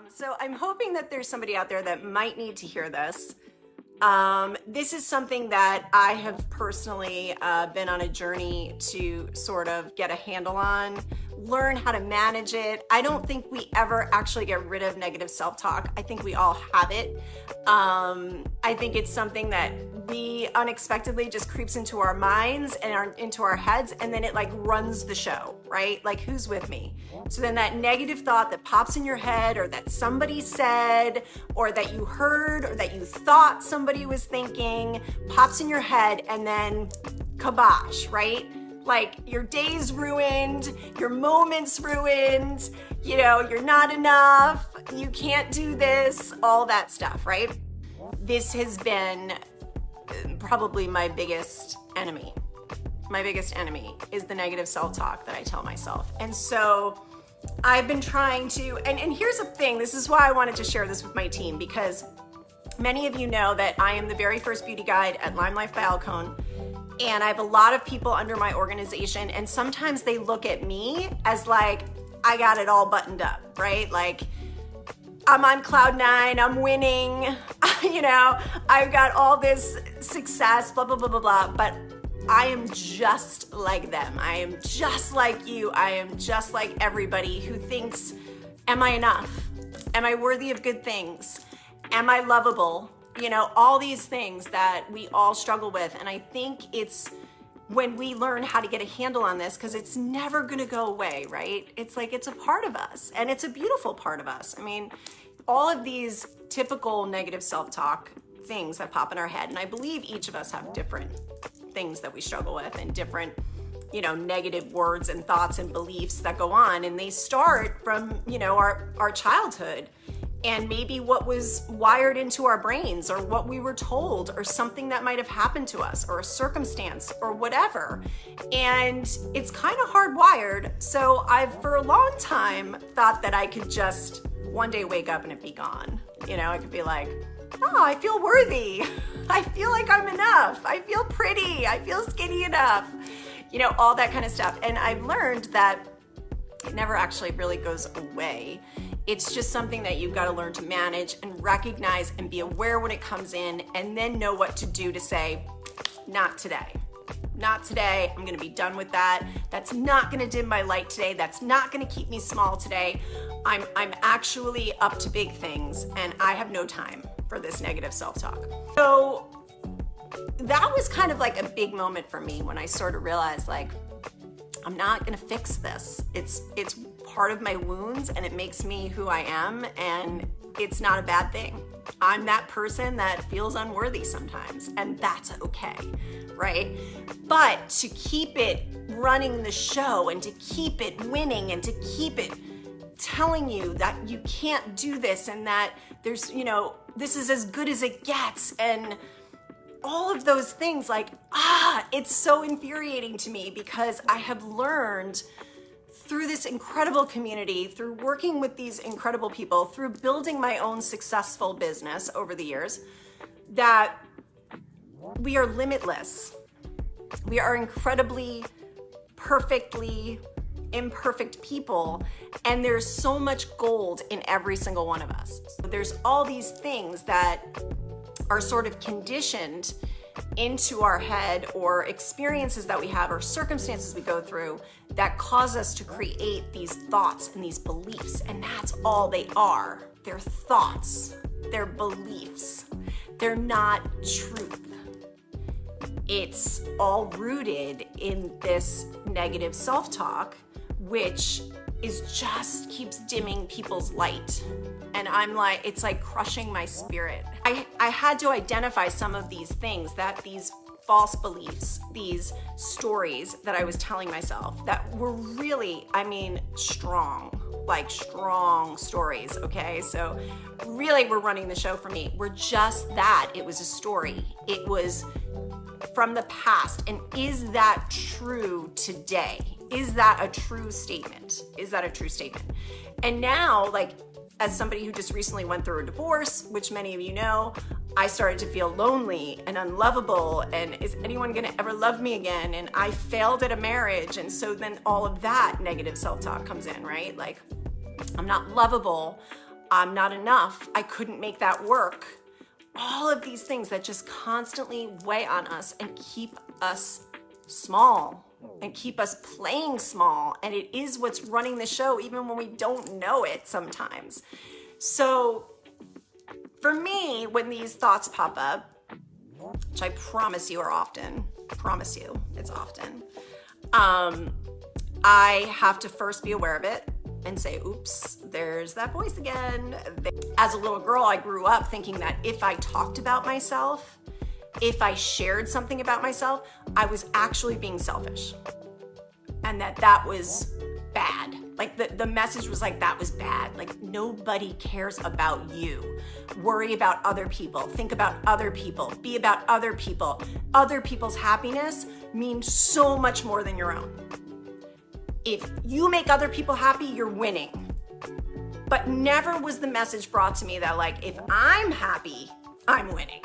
So I'm hoping that there's somebody out there that might need to hear this. This is something that I have personally been on a journey to sort of get a handle on, learn how to manage it. I don't think we ever actually get rid of negative self-talk. I think we all have it. I think it's something that we unexpectedly just creeps into our minds and into our heads, and then it like runs the show, right? Like, who's with me? So then that negative thought that pops in your head, or that somebody said, or that you heard, or that you thought somebody was thinking, pops in your head, and then kabosh, right? Like, your day's ruined, your moment's ruined, you know, you're not enough, you can't do this, all that stuff, right? This has been probably my biggest enemy. My biggest enemy is the negative self-talk that I tell myself. And so I've been trying to, and here's the thing, this is why I wanted to share this with my team, because many of you know that I am the very first beauty guide at Lime Life by Alcone, and I have a lot of people under my organization, and sometimes they look at me as like, I got it all buttoned up, right? Like, I'm on cloud nine, I'm winning, you know, I've got all this success, blah, blah, blah, blah, blah, but I am just like them. I am just like you. I am just like everybody who thinks, am I enough? Am I worthy of good things? Am I lovable? You know, all these things that we all struggle with. And I think it's when we learn how to get a handle on this, because it's never going to go away, right? It's like, it's a part of us, and it's a beautiful part of us. I mean, all of these typical negative self-talk things that pop in our head, and I believe each of us have different things that we struggle with, and different, you know, negative words and thoughts and beliefs that go on, and they start from, you know, our childhood, and maybe what was wired into our brains, or what we were told, or something that might have happened to us, or a circumstance, or whatever. And it's kind of hardwired. So I've for a long time thought that I could just one day wake up and it be gone. You know, I could be like, oh, I feel worthy. I feel like I'm enough. I feel pretty. I feel skinny enough. You know, all that kind of stuff. And I've learned that it never actually really goes away. It's just something that you've got to learn to manage and recognize and be aware when it comes in, and then know what to do to say, not today. Not today. I'm going to be done with that. That's not going to dim my light today. That's not going to keep me small today. I'm actually up to big things, and I have no time for this negative self-talk. So that was kind of like a big moment for me when I sort of realized, like, I'm not gonna fix this. It's part of my wounds, and it makes me who I am, and it's not a bad thing. I'm that person that feels unworthy sometimes, and that's okay, right? But to keep it running the show, and to keep it winning, and to keep it telling you that you can't do this, and that there's, you know, this is as good as it gets, and all of those things, like, it's so infuriating to me, because I have learned through this incredible community, through working with these incredible people, through building my own successful business over the years, that we are limitless. We are incredibly, perfectly imperfect people, and there's so much gold in every single one of us. There's all these things that are sort of conditioned into our head, or experiences that we have, or circumstances we go through, that cause us to create these thoughts and these beliefs. And that's all they are. They're thoughts, they're beliefs. They're not truth. It's all rooted in this negative self-talk, which just keeps dimming people's light. And I'm like, it's like crushing my spirit. I had to identify some of these things, that these false beliefs, these stories that I was telling myself that were really, I mean, strong, like strong stories, okay? So really were running the show for me. Were just that. It was a story. It was from the past. And is that true today? Is that a true statement? Is that a true statement? And now, like, as somebody who just recently went through a divorce, which many of you know, I started to feel lonely and unlovable, and is anyone gonna ever love me again? And I failed at a marriage, and so then all of that negative self-talk comes in, right? Like, I'm not lovable, I'm not enough, I couldn't make that work. All of these things that just constantly weigh on us and keep us small and keep us playing small. And it is what's running the show, even when we don't know it sometimes. So for me, when these thoughts pop up, which I promise you are often, promise you it's often, I have to first be aware of it and say, oops, there's that voice again. As a little girl, I grew up thinking that if I talked about myself, if I shared something about myself, I was actually being selfish. And that was bad. Like the message was like, that was bad. Like nobody cares about you. Worry about other people. Think about other people. Be about other people. Other people's happiness means so much more than your own. If you make other people happy, you're winning. But never was the message brought to me that like, if I'm happy, I'm winning.